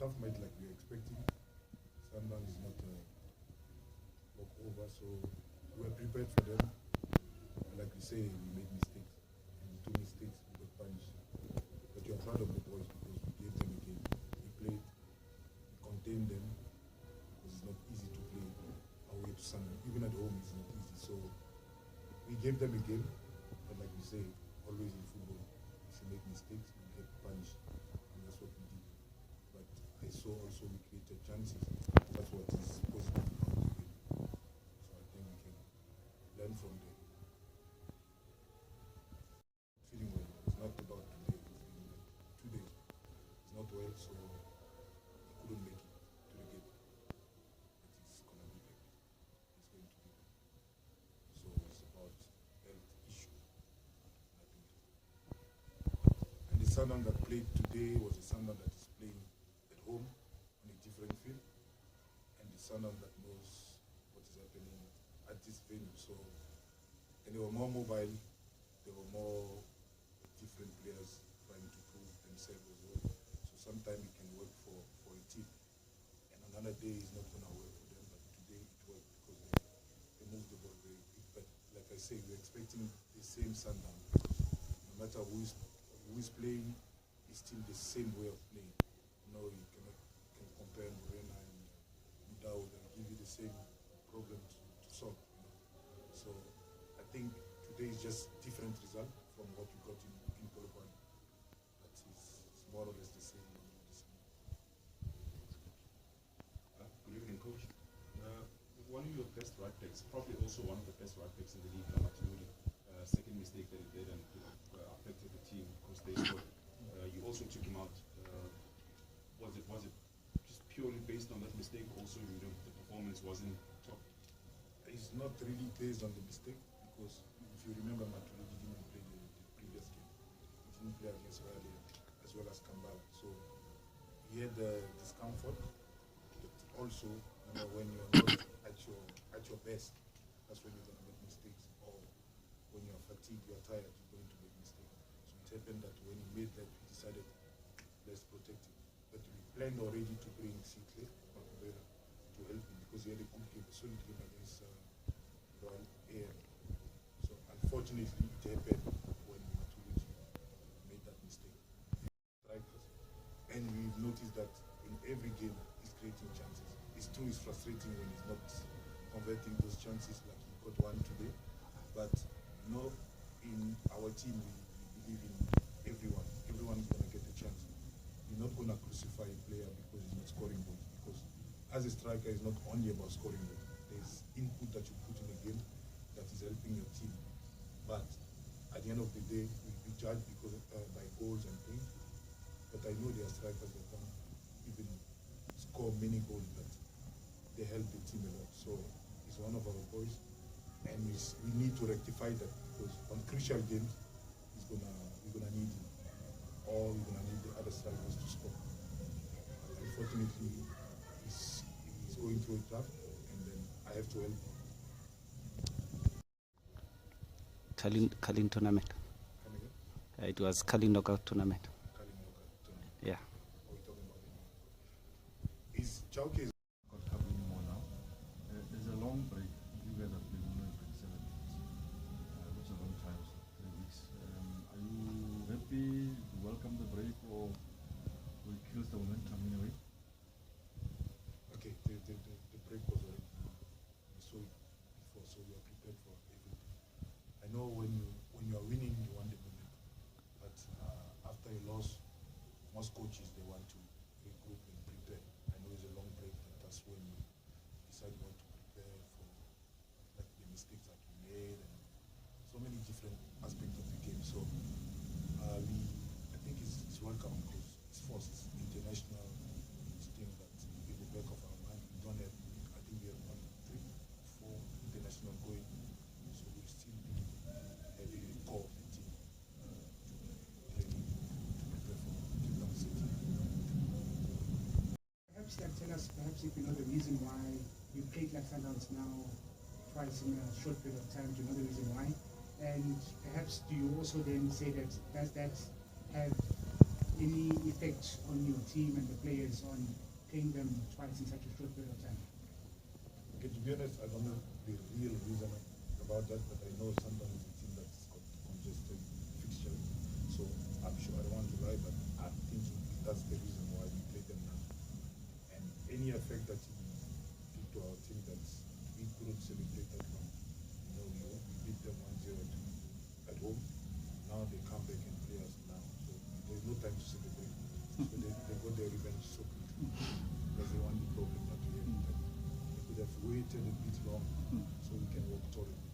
tough match like we were expecting. Sundown is not a walkover, so we were prepared for them. And like we say, we made mistakes. And two mistakes, we got punished. But you're proud of the boys because we gave them a game. We played, we contained them because it's not easy to play away to Sundown. Even at home, it's not easy. So we gave them a game. But like we say, always in football, if you make mistakes, you get punished. And that's what we did. But I saw also we created chances. That's what is positive about the game. So I think we can learn from them. Feeling well. It's not about today. It's been 2 days. It's not well, so he couldn't make it to the game. But it's gonna be back. It's going to be back. So it's about health issue. Nothing else. And the Sundown that played today was a Sundown that is playing at home on a different field, and the Sundown that knows what is happening at this venue. So, and they were more mobile. There were more different players trying to prove themselves as well. So sometimes it can work for a team, and another day is not going to work for them. But today it worked because they moved the ball very quick. But like I say, we're expecting the same Sundown. No matter who is playing, it's still the same way of playing. No, you cannot can compare Morena and Mudau. They'll give you the same problem to solve. So I think today is just different result from what we got in Polokwane. But it's more or less the same. Good evening, Coach. One of your best right backs, probably also one of the best right backs in the league, Matiludi. Second mistake that he did and affected the team because they scored. You also took him out. Was it just purely based on that mistake? Also, the performance wasn't top. It's not really based on the mistake because if you remember, Maturidi didn't play the previous game. He didn't play against Raleigh as well as Kambala. So he had the discomfort. But also, when you're not at your best, that's when you're going to make mistakes. Or when you're fatigued, you're tired, you're going to make mistakes. So it happened that when he made that, we decided let's protect him. But we planned already to bring Sitle Makubera to help him because he had a good game, a solid game against Royal Air. So unfortunately, it happened when Matuidi made that mistake. Strikers. And we've noticed that in every game, he's creating chances. It's true, it's frustrating when he's not converting those chances like he got one today. But in our team, we believe in everyone. Everyone is going to get a chance. You're not going to crucify a player because he's not scoring goals. Because as a striker, it's not only about scoring goals. There's input that you put in the game that is helping your team. But at the end of the day, we judge because by goals and things. But I know there are strikers that don't even score many goals, but they help the team a lot. So he's one of our boys, and we need to rectify that because on crucial games, we're gonna need him, or we're gonna need the other strikers to score. Unfortunately, he's going through a tough, and then I have to help him. Kalin tournament. Come again? It was Kalin knockout tournament. Kalin knockout tournament. Yeah. What are we talking about now? Is Chauke Not Cup anymore now. There's a long break. You guys have played more than 7 weeks, which is a long time, so 3 weeks. Are you happy to welcome the break, or will it kill the momentum in a way? Okay, the break was already, we saw it before, so we are prepared for everything. I know when you are winning, you want the momentum, but after a loss, most coaches, they want to regroup and prepare. I know it's a long break, but that's when you decide what to prepare for, like the mistakes that we made and so many different aspects of the game. So I think it's welcome because it's forced, it's international. It's things that in the back of our mind, we don't have. I think we have 1, 3, 4 international going, so we still be having a core of the team ready to prepare for Cape Town City. Perhaps tell us, perhaps if you know the reason why you played like Sundowns now twice in a short period of time, do you know the reason why? And perhaps do you also then say that does that have any effect on your team and the players on playing them twice in such a short period of time? Okay, to be honest, I don't know the real reason about that, but I know sometimes it's a team that's got congested fixture. So I'm sure, I don't want to lie, but I think that's the reason why we play them now. And any effect that we did to our team, that we couldn't celebrate that one. You know, we beat them 1-0 at home. Now they come back and play us now. So there's no time to celebrate. So they got their revenge so quickly. That's the only problem that we have. They could have waited a bit long so we can walk toward it.